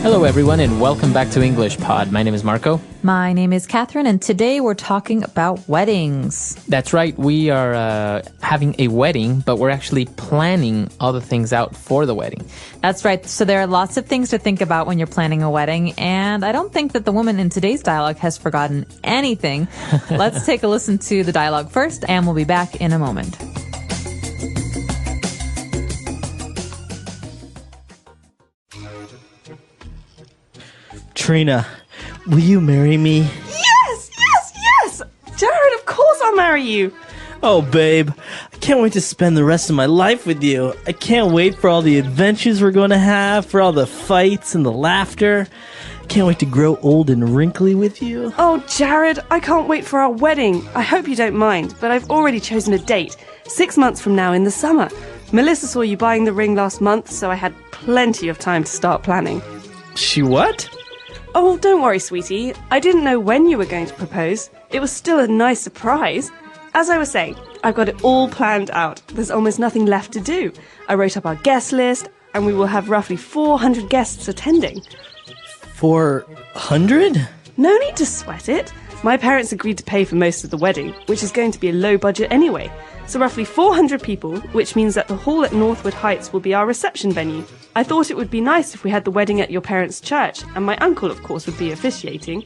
Hello, everyone, and welcome back to English Pod. My name is Marco. My name is Catherine, and today we're talking about weddings. That's right. We are having a wedding, but we're actually planning all the things out for the wedding. That's right. So there are lots of things to think about when you're planning a wedding, and I don't think that the woman in today's dialogue has forgotten anything. Let's take a listen to the dialogue first, and we'll be back in a moment. Trina, will you marry me? Yes! Jared, of course I'll marry you. Oh, babe, I can't wait to spend the rest of my life with you. I can't wait for all the adventures we're going to have, for all the fights and the laughter. I can't wait to grow old and wrinkly with you. Oh, Jared, I can't wait for our wedding. I hope you don't mind, but I've already chosen a date. 6 months from now in the summer. Melissa saw you buying the ring last month, so I had plenty of time to start planning. She what? Oh, don't worry, sweetie. I didn't know when you were going to propose. It was still a nice surprise. As I was saying, I've got it all planned out. There's almost nothing left to do. I wrote up our guest list, and we will have roughly 400 guests attending. 400? No need to sweat it. My parents agreed to pay for most of the wedding, which is going to be a low budget anyway. So roughly 400 people, which means that the hall at Northwood Heights will be our reception venue. I thought it would be nice if we had the wedding at your parents' church, and my uncle, of course, would be officiating.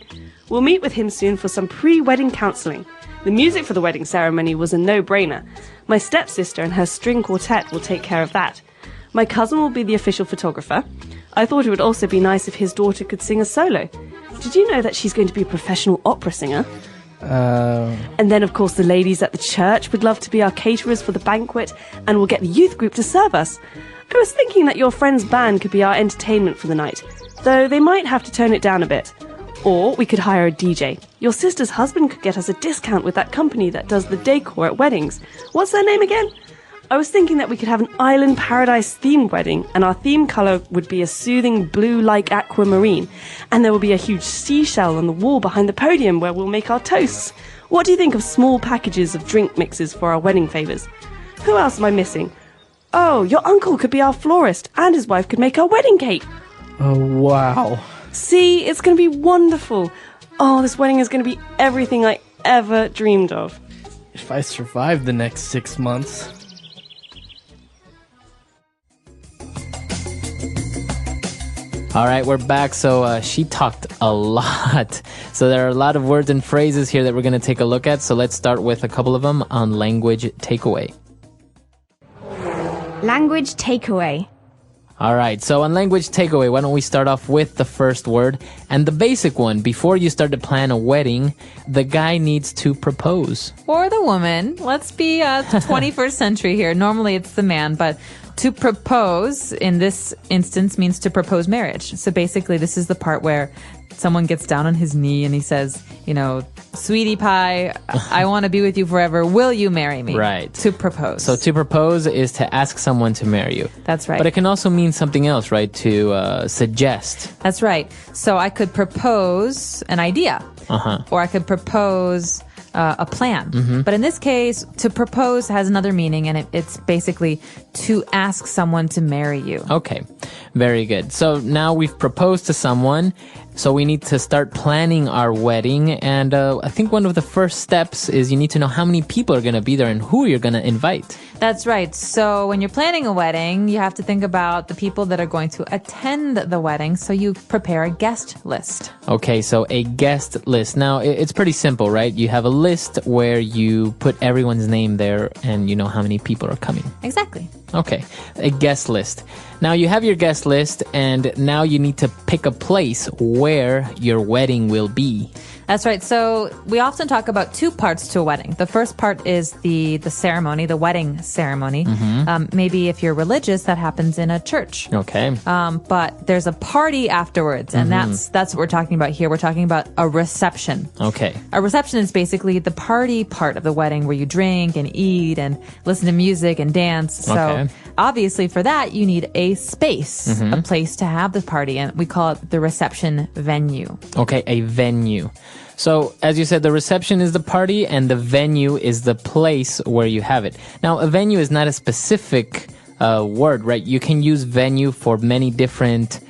We'll meet with him soon for some pre-wedding counselling. The music for the wedding ceremony was a no-brainer. My stepsister and her string quartet will take care of that. My cousin will be the official photographer. I thought it would also be nice if his daughter could sing a solo. Did you know that she's going to be a professional opera singer? And then, of course, the ladies at the church would love to be our caterers for the banquet, and we'll get the youth group to serve us. I was thinking that your friend's band could be our entertainment for the night, though they might have to tone it down a bit. Or we could hire a DJ. Your sister's husband could get us a discount with that company that does the decor at weddings. What's their name again? I was thinking that we could have an island paradise themed wedding, and our theme colour would be a soothing blue like aquamarine, and there will be a huge seashell on the wall behind the podium where we'll make our toasts. What do you think of small packages of drink mixes for our wedding favours? Who else am I missing? Oh, your uncle could be our florist, and his wife could make our wedding cake. Oh, wow. See, it's going to be wonderful. Oh, this wedding is going to be everything I ever dreamed of. If I survive the next 6 months. All right, we're back. So she talked a lot. So there are a lot of words and phrases here that we're going to take a look at. So let's start with a couple of them on language takeaway. Language takeaway. All right, so on language takeaway, why don't we start off with the first word? And the basic one, before you start to plan a wedding, the guy needs to propose. Or the woman. Let's be 21st century here. Normally it's the man, but to propose in this instance means to propose marriage. So basically this is the part where someone gets down on his knee and he says, you know, sweetie pie, I want to be with you forever. Will you marry me? Right. To propose. So to propose is to ask someone to marry you. That's right. But it can also mean something else, right? To suggest. That's right. So I could propose an idea. Or I could propose a plan. But in this case, to propose has another meaning, and it's basically to ask someone to marry you. Okay, very good. So now we've proposed to someone, so we need to start planning our wedding. And I think one of the first steps is you need to know how many people are going to be there and who you're going to invite. That's right. So when you're planning a wedding, you have to think about the people that are going to attend the wedding. So you prepare a guest list. Okay, so a guest list. Now, it's pretty simple, right? You have a list where you put everyone's name there and you know how many people are coming. Exactly. Okay, a guest list. Now you have your guest list, and now you need to pick a place where your wedding will be. That's right. So we often talk about two parts to a wedding. The first part is the ceremony, the wedding ceremony. Maybe if you're religious, that happens in a church. Okay. But there's a party afterwards, and that's what we're talking about here. We're talking about a reception. Okay. A reception is basically the party part of the wedding where you drink and eat and listen to music and dance. So obviously for that, you need a space, a place to have the party, and we call it the reception venue. Okay, a venue. So, as you said, the reception is the party and the venue is the place where you have it. Now, a venue is not a specific word, right? You can use venue for many different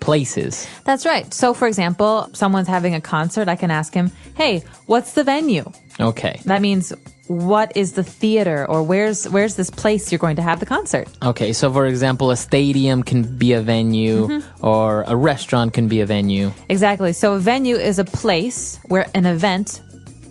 places. That's right. So, for example, someone's having a concert. I can ask him, hey, what's the venue? Okay. That means, what is the theater, or where's this place you're going to have the concert? Okay, so for example, a stadium can be a venue, or a restaurant can be a venue. Exactly. So a venue is a place where an event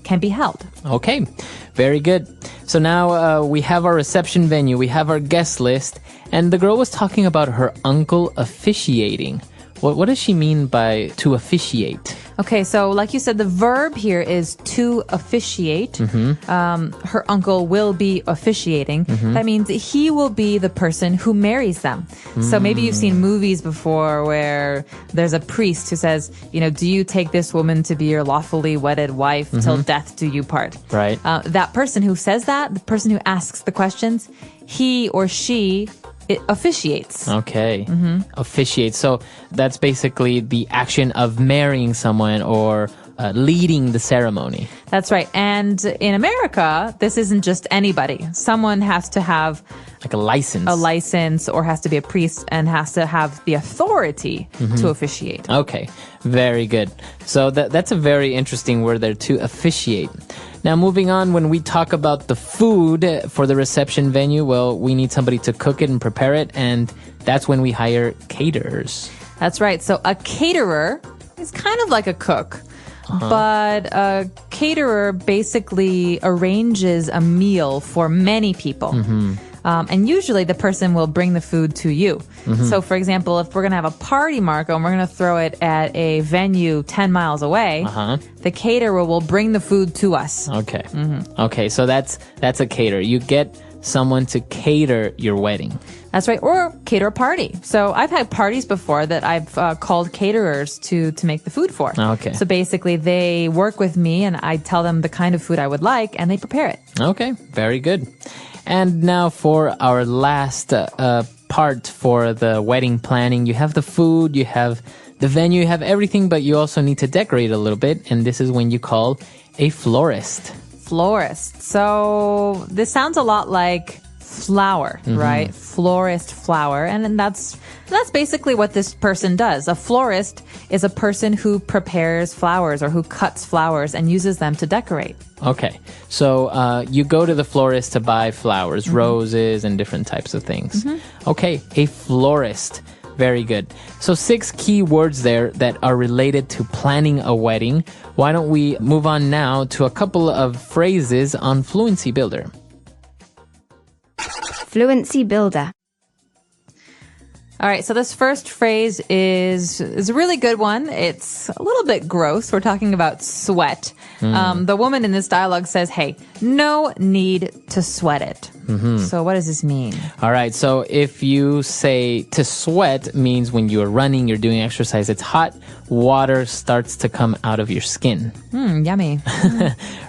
can be held. Okay, very good. So now we have our reception venue, we have our guest list, and the girl was talking about her uncle officiating. What does she mean by to officiate? Okay, so like you said, the verb here is to officiate. Her uncle will be officiating. That means he will be the person who marries them. So maybe you've seen movies before where there's a priest who says, do you take this woman to be your lawfully wedded wife till death do you part? Right. That person who says that, the person who asks the questions, he or she it officiates. Okay. Officiate. So that's basically the action of marrying someone or leading the ceremony. That's right. And in America, this isn't just anybody. Someone has to have Like a license. Or has to be a priest and has to have the authority to officiate. Okay. Very good. So that's a very interesting word there, to officiate. Now, moving on, when we talk about the food for the reception venue, well, we need somebody to cook it and prepare it, and that's when we hire caterers. That's right. So a caterer is kind of like a cook, but a caterer basically arranges a meal for many people. And usually the person will bring the food to you. So, for example, if we're going to have a party, Marco, and we're going to throw it at a venue 10 miles away, the caterer will bring the food to us. Okay. Okay, so that's a caterer. You get someone to cater your wedding. That's right. Or cater a party. So I've had parties before that I've called caterers to make the food for. Okay. So basically they work with me and I tell them the kind of food I would like and they prepare it. Okay, very good. And now for our last part for the wedding planning. You have the food, you have the venue, you have everything, but you also need to decorate a little bit. And this is when you call a florist. Florist. So this sounds a lot like flower, right? Florist, flower. And then that's basically what this person does. A florist is a person who prepares flowers or who cuts flowers and uses them to decorate. Okay. So you go to the florist to buy flowers, roses, and different types of things. Okay. A florist. Very good. So 6 key words there that are related to planning a wedding. Why don't we move on now to a couple of phrases on Fluency Builder. Fluency Builder. All right, so this first phrase is a really good one. It's a little bit gross. We're talking about sweat. The woman in this dialogue says, hey, no need to sweat it. So what does this mean? All right, so if you say to sweat means when you're running, you're doing exercise, it's hot, water starts to come out of your skin. Yummy.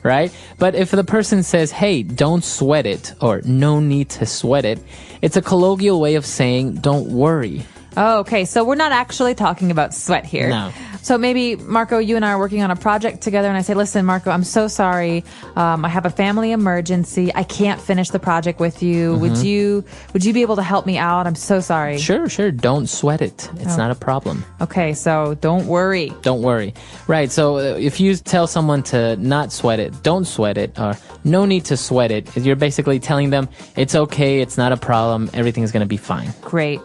Right? But if the person says, hey, don't sweat it, or no need to sweat it, it's a colloquial way of saying don't worry. Oh, okay. So we're not actually talking about sweat here. No. So maybe, Marco, you and I are working on a project together and I say, listen, Marco, I'm so sorry. I have a family emergency. I can't finish the project with you. Would you be able to help me out? I'm so sorry. Sure. Don't sweat it. It's not a problem. Okay. So don't worry. Don't worry. Right. So if you tell someone to not sweat it, don't sweat it, or no need to sweat it, you're basically telling them it's okay. It's not a problem. Everything's going to be fine. Great.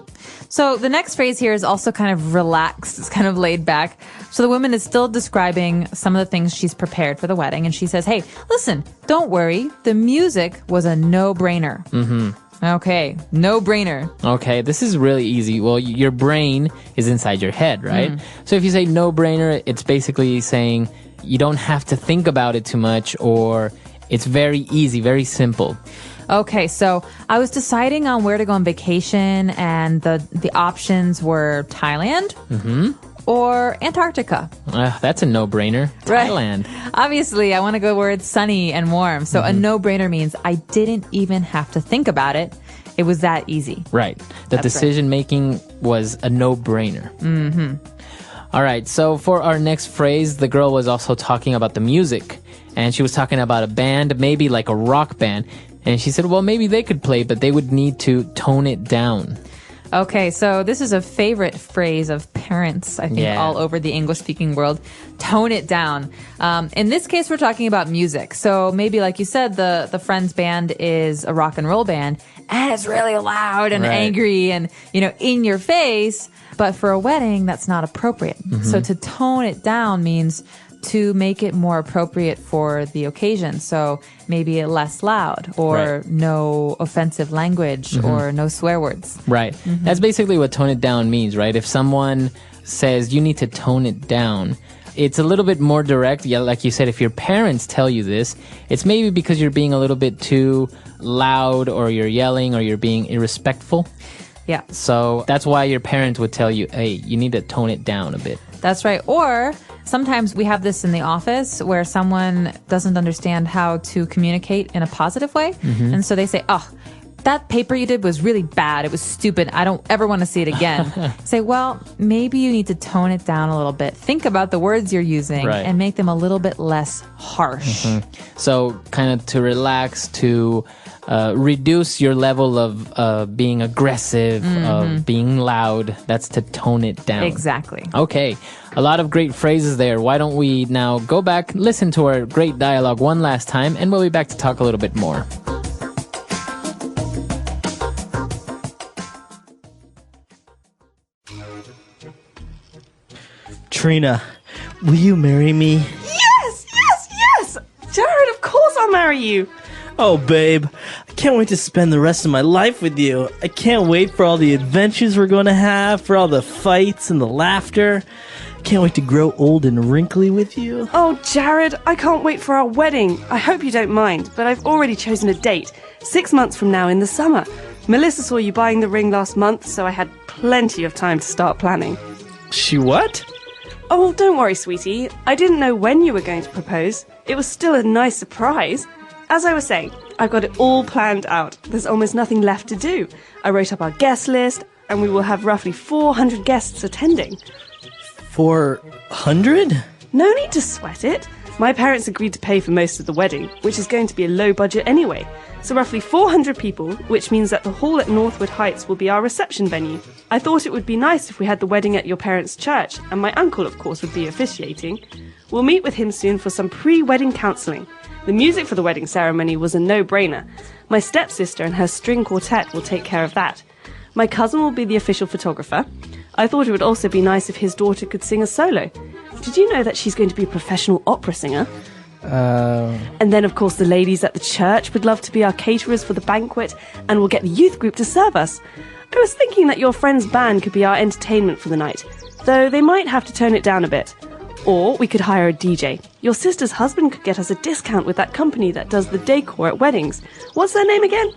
So the next phrase here is also kind of relaxed. It's kind of laid back. So the woman is still describing some of the things she's prepared for the wedding. And she says, hey, listen, don't worry. The music was a no-brainer. Okay, no-brainer. Okay, this is really easy. Well, your brain is inside your head, right? So if you say no-brainer, it's basically saying you don't have to think about it too much, or it's very easy, very simple. Okay, so I was deciding on where to go on vacation, and the options were Thailand or Antarctica. That's a no-brainer. Right. Thailand. Obviously, I want to go where it's sunny and warm. So a no-brainer means I didn't even have to think about it. It was that easy. Right. The That's decision-making was a no-brainer. All right, so for our next phrase, the girl was also talking about the music. And she was talking about a band, maybe like a rock band. And she said, well, maybe they could play, but they would need to tone it down. Okay, so this is a favorite phrase of parents, I think, Yeah. all over the English-speaking world. Tone it down. In this case, we're talking about music. So maybe, like you said, the friend's band is a rock and roll band, and it's really loud and Right. angry and, in your face. But for a wedding, that's not appropriate. So to tone it down means to make it more appropriate for the occasion. So maybe less loud or Right. no offensive language or no swear words. Right. That's basically what tone it down means, right? If someone says you need to tone it down, it's a little bit more direct. Yeah, like you said, if your parents tell you this, it's maybe because you're being a little bit too loud or you're yelling or you're being irrespectful. Yeah. So that's why your parents would tell you, hey, you need to tone it down a bit. That's right. Or sometimes we have this in the office where someone doesn't understand how to communicate in a positive way. And so they say, oh, that paper you did was really bad. It was stupid. I don't ever want to see it again. Say, well, maybe you need to tone it down a little bit. Think about the words you're using Right. and make them a little bit less harsh. So kind of to relax, to reduce your level of being aggressive, of being loud. That's to tone it down. Exactly. Okay, a lot of great phrases there. Why don't we now go back, listen to our great dialogue one last time, and we'll be back to talk a little bit more. Trina, will you marry me? Yes, yes, yes! Jared, of course I'll marry you. Oh, babe, I can't wait to spend the rest of my life with you. I can't wait for all the adventures we're going to have, for all the fights and the laughter. Can't wait to grow old and wrinkly with you. Oh, Jared, I can't wait for our wedding. I hope you don't mind, but I've already chosen a date. 6 months from now in the summer. Melissa saw you buying the ring last month, so I had plenty of time to start planning. She what? Oh, don't worry, sweetie. I didn't know when you were going to propose. It was still a nice surprise. As I was saying, I've got it all planned out. There's almost nothing left to do. I wrote up our guest list, and we will have roughly 400 guests attending. 400? No need to sweat it. My parents agreed to pay for most of the wedding, which is going to be a low budget anyway. So roughly 400 people, which means that the hall at Northwood Heights will be our reception venue. I thought it would be nice if we had the wedding at your parents' church, and my uncle, of course, would be officiating. We'll meet with him soon for some pre-wedding counselling. The music for the wedding ceremony was a no-brainer. My stepsister and her string quartet will take care of that. My cousin will be the official photographer. I thought it would also be nice if his daughter could sing a solo. Did you know that she's going to be a professional opera singer? And then, of course, the ladies at the church would love to be our caterers for the banquet, and we'll get the youth group to serve us. I was thinking that your friend's band could be our entertainment for the night, though they might have to tone it down a bit. Or we could hire a DJ. Your sister's husband could get us a discount with that company that does the decor at weddings. What's their name again?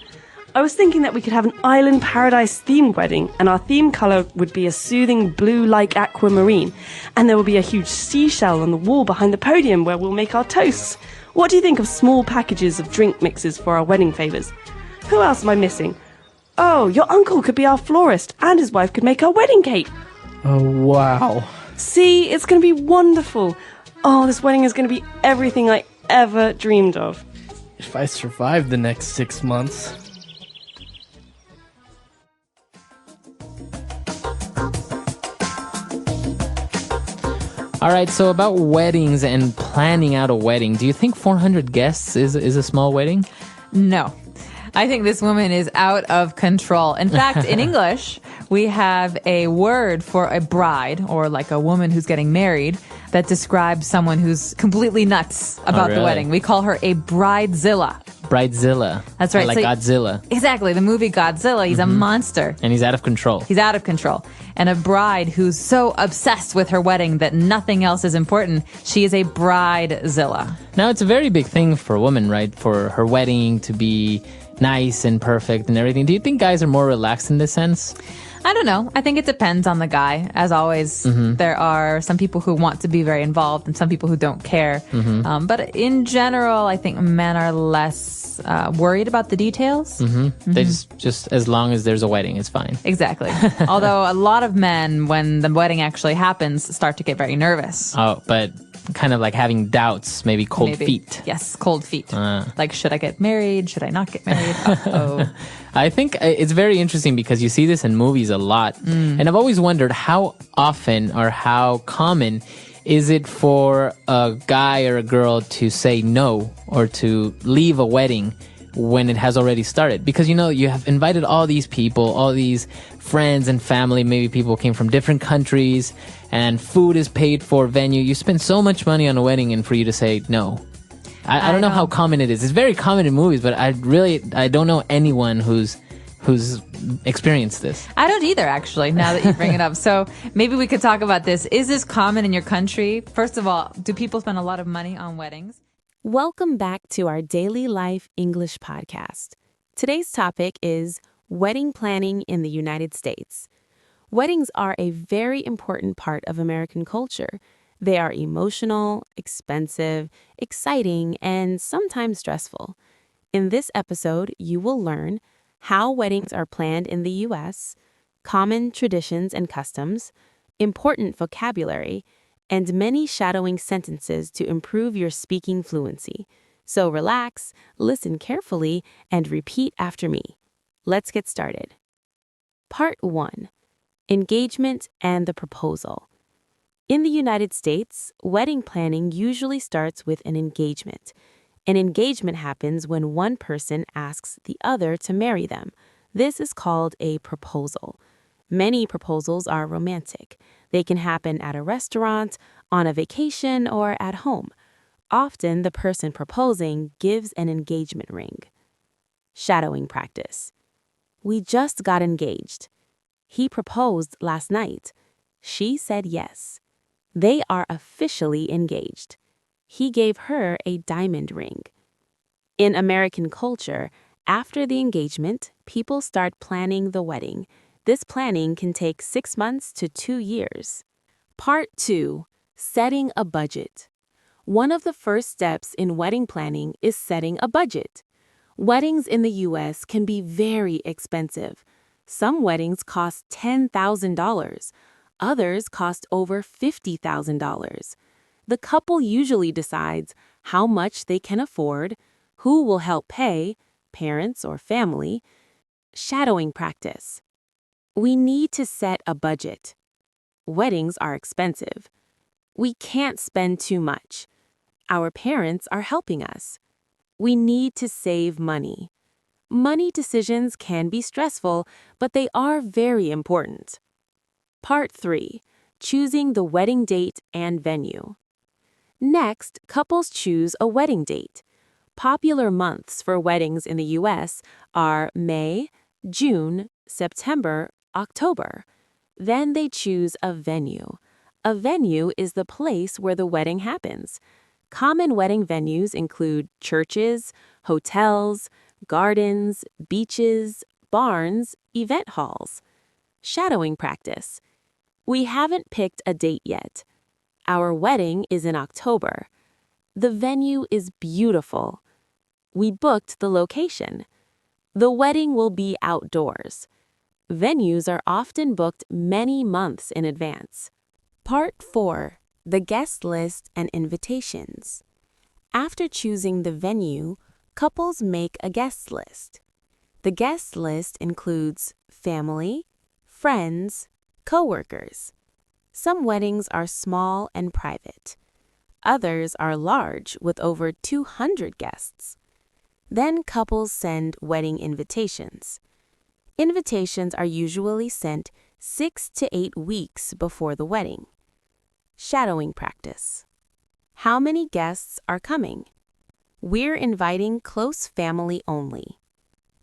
I was thinking that we could have an island paradise themed wedding, and our theme colour would be a soothing blue like aquamarine, and there will be a huge seashell on the wall behind the podium where we'll make our toasts. What do you think of small packages of drink mixes for our wedding favours? Who else am I missing? Oh, your uncle could be our florist, and his wife could make our wedding cake. Oh, wow. See, it's going to be wonderful. Oh, this wedding is going to be everything I ever dreamed of. If I survive the next 6 months. All right, so about weddings and planning out a wedding, do you think 400 guests is a small wedding? No. I think this woman is out of control. In fact, in English, we have a word for a bride, or like a woman who's getting married, that describes someone who's completely nuts about the really? wedding. We call her a bridezilla. Bridezilla. That's right. Like So- Godzilla. Exactly. The movie Godzilla. He's a monster. And he's out of control. He's out of control. And a bride who's so obsessed with her wedding that nothing else is important. She is a bridezilla. Now, it's a very big thing for a woman, right? For her wedding to be nice and perfect and everything. Do you think guys are more relaxed in this sense? I don't know. I think it depends on the guy. As always, there are some people who want to be very involved and some people who don't care. But in general, I think men are less worried about the details. They just as long as there's a wedding, it's fine. Exactly. Although a lot of men, when the wedding actually happens, start to get very nervous. Oh, but kind of like having doubts, maybe cold feet. Yes, cold feet. Like, should I get married? Should I not get married? Uh-oh. I think it's very interesting because you see this in movies a lot. And I've always wondered how often or how common is it for a guy or a girl to say no or to leave a wedding when it has already started? Because, you have invited all these people, all these friends and family. Maybe people came from different countries and food is paid for, venue. You spend so much money on a wedding and for you to say no. I don't know how common it is. It's very common in movies, but I don't know anyone who's experienced this. I don't either, actually, now that you bring it up. So maybe we could talk about this. Is this common in your country? First of all, do people spend a lot of money on weddings? Welcome back to our Daily Life English podcast. Today's topic is wedding planning in the United States. Weddings are a very important part of American culture. They are emotional, expensive, exciting, and sometimes stressful. In this episode, you will learn how weddings are planned in the U.S., common traditions and customs, important vocabulary, and many shadowing sentences to improve your speaking fluency. So relax, listen carefully, and repeat after me. Let's get started. Part 1. Engagement and the proposal. In the United States, wedding planning usually starts with an engagement. An engagement happens when one person asks the other to marry them. This is called a proposal. Many proposals are romantic. They can happen at a restaurant, on a vacation, or at home. Often, the person proposing gives an engagement ring. Shadowing practice. We just got engaged. He proposed last night. She said yes. They are officially engaged. He gave her a diamond ring. In American culture, after the engagement, people start planning the wedding. This planning can take 6 months to 2 years. Part 2. Setting a budget. One of the first steps in wedding planning is setting a budget. Weddings in the U.S. can be very expensive. Some weddings cost $10,000. Others cost over $50,000. The couple usually decides how much they can afford, who will help pay, parents or family. Shadowing practice. We need to set a budget. Weddings are expensive. We can't spend too much. Our parents are helping us. We need to save money. Money decisions can be stressful, but they are very important. Part 3. Choosing the wedding date and venue. Next, couples choose a wedding date. Popular months for weddings in the U.S. are May, June, September, October. Then they choose a venue. A venue is the place where the wedding happens. Common wedding venues include churches, hotels, gardens, beaches, barns, event halls. Shadowing practice. We haven't picked a date yet. Our wedding is in October. The venue is beautiful. We booked the location. The wedding will be outdoors. Venues are often booked many months in advance. Part 4. The guest list and invitations. After choosing the venue, couples make a guest list. The guest list includes family, friends, coworkers. Some weddings are small and private. Others are large with over 200 guests. Then couples send wedding invitations. Invitations are usually sent 6 to 8 weeks before the wedding. Shadowing practice. How many guests are coming? We're inviting close family only.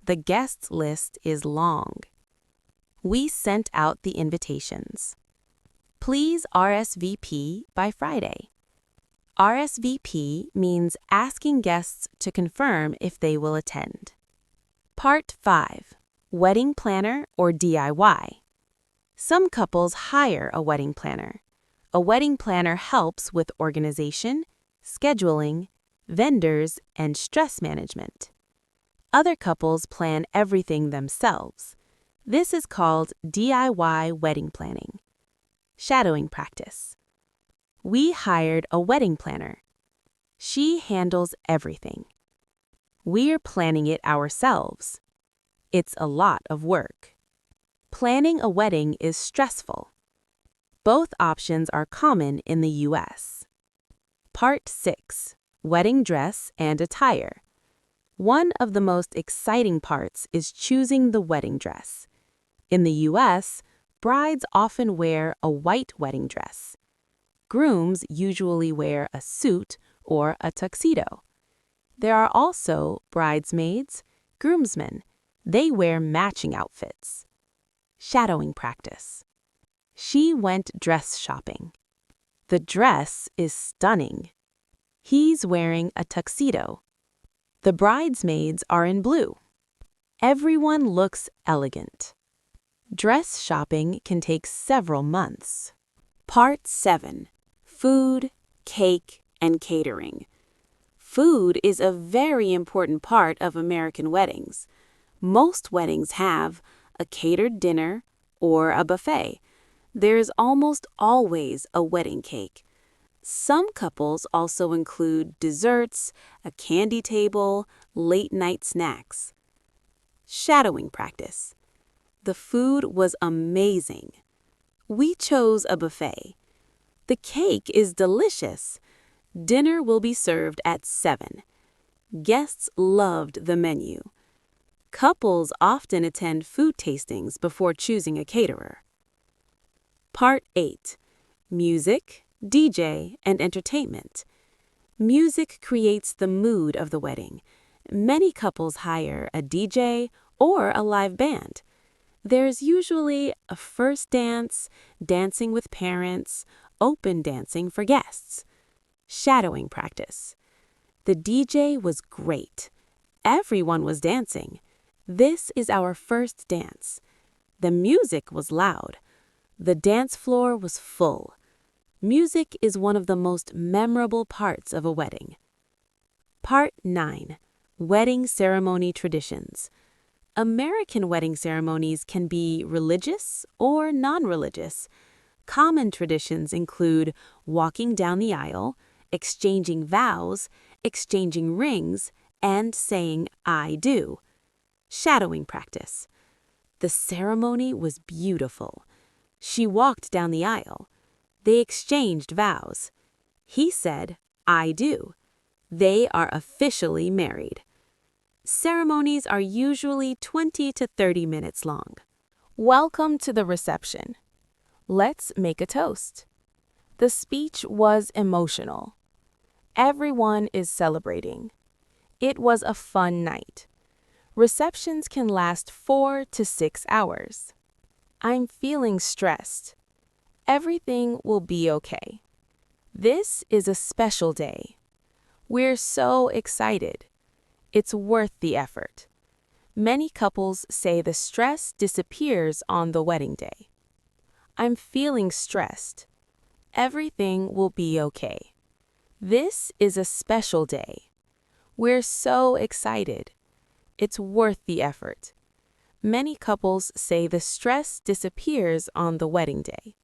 The guest list is long. We sent out the invitations. Please RSVP by Friday. RSVP means asking guests to confirm if they will attend. Part 5. Wedding planner or DIY. Some couples hire a wedding planner. A wedding planner helps with organization, scheduling, vendors, and stress management. Other couples plan everything themselves. This is called DIY wedding planning. Shadowing practice. We hired a wedding planner. She handles everything. We're planning it ourselves. It's a lot of work. Planning a wedding is stressful. Both options are common in the U.S. Part 6. Wedding dress and attire. One of the most exciting parts is choosing the wedding dress. In the U.S., brides often wear a white wedding dress. Grooms usually wear a suit or a tuxedo. There are also bridesmaids, groomsmen. They wear matching outfits. Shadowing practice. She went dress shopping. The dress is stunning. He's wearing a tuxedo. The bridesmaids are in blue. Everyone looks elegant. Dress shopping can take several months. Part 7. Food, cake, and catering. Food is a very important part of American weddings. Most weddings have a catered dinner or a buffet. There's almost always a wedding cake. Some couples also include desserts, a candy table, late-night snacks. Shadowing practice. The food was amazing. We chose a buffet. The cake is delicious. Dinner will be served at 7. Guests loved the menu. Couples often attend food tastings before choosing a caterer. Part 8. Music, DJ, and entertainment. Music creates the mood of the wedding. Many couples hire a DJ or a live band. There's usually a first dance, dancing with parents, open dancing for guests. Shadowing practice. The DJ was great. Everyone was dancing. This is our first dance. The music was loud. The dance floor was full. Music is one of the most memorable parts of a wedding. Part 9. Wedding ceremony traditions. American wedding ceremonies can be religious or non-religious. Common traditions include walking down the aisle, exchanging vows, exchanging rings, and saying, "I do." Shadowing practice. The ceremony was beautiful. She walked down the aisle. They exchanged vows. He said, "I do." They are officially married. Ceremonies are usually 20 to 30 minutes long. Welcome to the reception. Let's make a toast. The speech was emotional. Everyone is celebrating. It was a fun night. Receptions can last 4 to 6 hours. I'm feeling stressed. Everything will be okay. This is a special day. We're so excited. It's worth the effort. Many couples say the stress disappears on the wedding day. I'm feeling stressed. Everything will be okay. This is a special day. We're so excited. It's worth the effort. Many couples say the stress disappears on the wedding day.